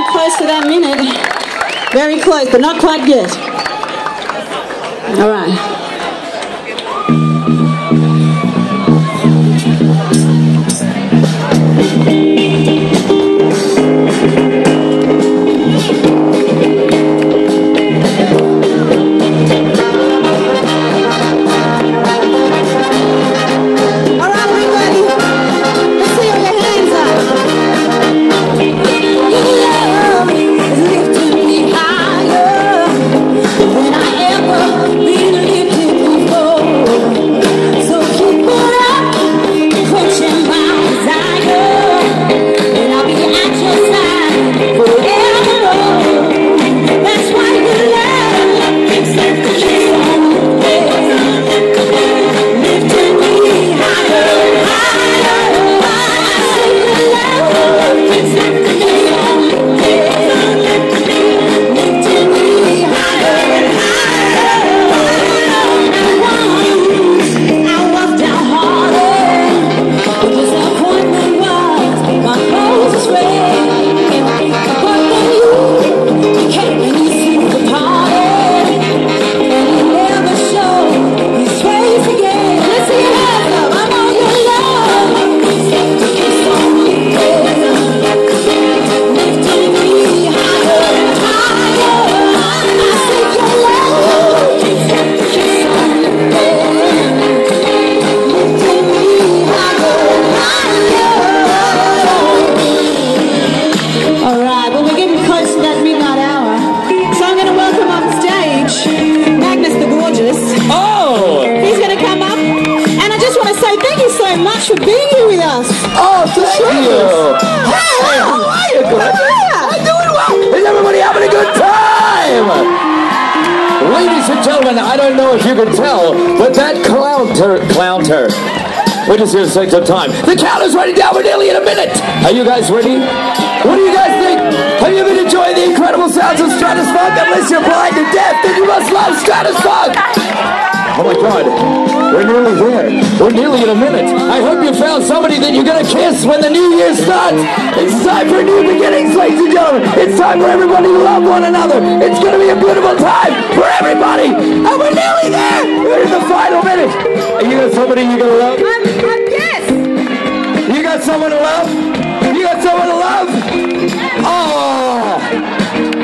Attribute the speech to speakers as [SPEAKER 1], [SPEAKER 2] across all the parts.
[SPEAKER 1] getting close to that minute. Very close, but not quite yet. All right. For being here with us.
[SPEAKER 2] Oh, thank you. Hey, how are you? Good. I'm doing well. Is everybody having a good time? Ladies and gentlemen, I don't know if you can tell, but that clownter. We're just here to take some time. The count is running down. We're nearly in a minute. Are you guys ready? What do you guys think? Have you been enjoying the incredible sounds of Stratus Funk? Unless you're blind to death, then you must love Stratus Funk. Oh my God, we're nearly there. We're nearly in a minute. I hope you found somebody that you're gonna kiss when the new year starts. It's time for new beginnings, ladies and gentlemen. It's time for everybody to love one another. It's gonna be a beautiful time for everybody. And we're nearly there. We're in the final minute. And you got somebody you're gonna love?
[SPEAKER 1] Yes.
[SPEAKER 2] You got someone to love? You got someone to love? Oh,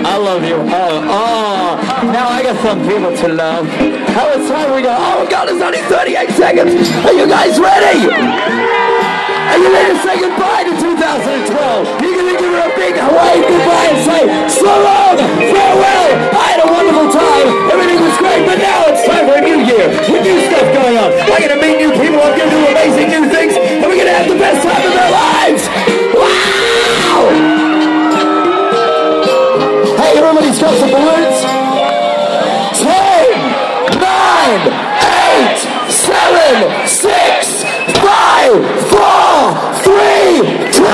[SPEAKER 2] I love you. Oh, now I got some people to love. How much time we got? Oh God, it's only 38 seconds. Are you guys ready? Are you ready to say goodbye to 2012? You're gonna give her a big wave goodbye and say, so long, farewell. I had a wonderful time. Everything was great, but now it's time for a new year with new stuff going on. I'm gonna meet new people. I'm gonna do amazing new things, and we're gonna have the best time of our lives. Wow! Hey, everybody's got some balloons. 10, 9, 8, 7, 6, 5, 4, 3, 2,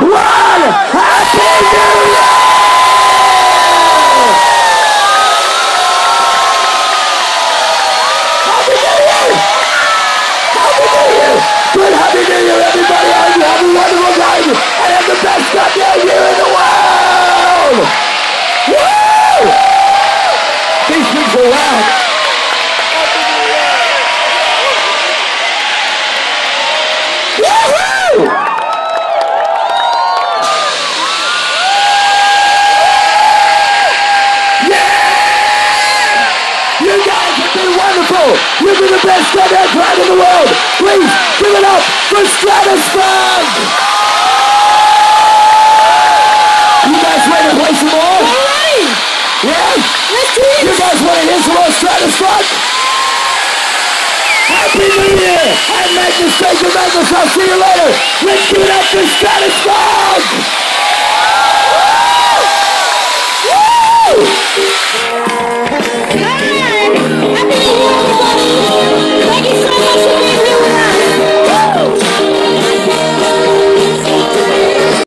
[SPEAKER 2] 1. Happy New Year! Happy New Year! Happy New Year! Good Happy New Year, everybody! I hope you have a wonderful time and have the best goddamn year in the world! Woo! These things are loud. Woohoo! Yeah! You guys have been wonderful. You've been the best goddamn crowd in the world. Please give it up for Stratus Funk. You guys ready to play some more?
[SPEAKER 1] All right.
[SPEAKER 2] Yeah?
[SPEAKER 1] Let's do it.
[SPEAKER 2] You guys want to hear some more Stratus Funk? Happy New Year! I'm Magnus. Thank you, Magnus. I'll see you later. Let's give it up for Stratus Funk!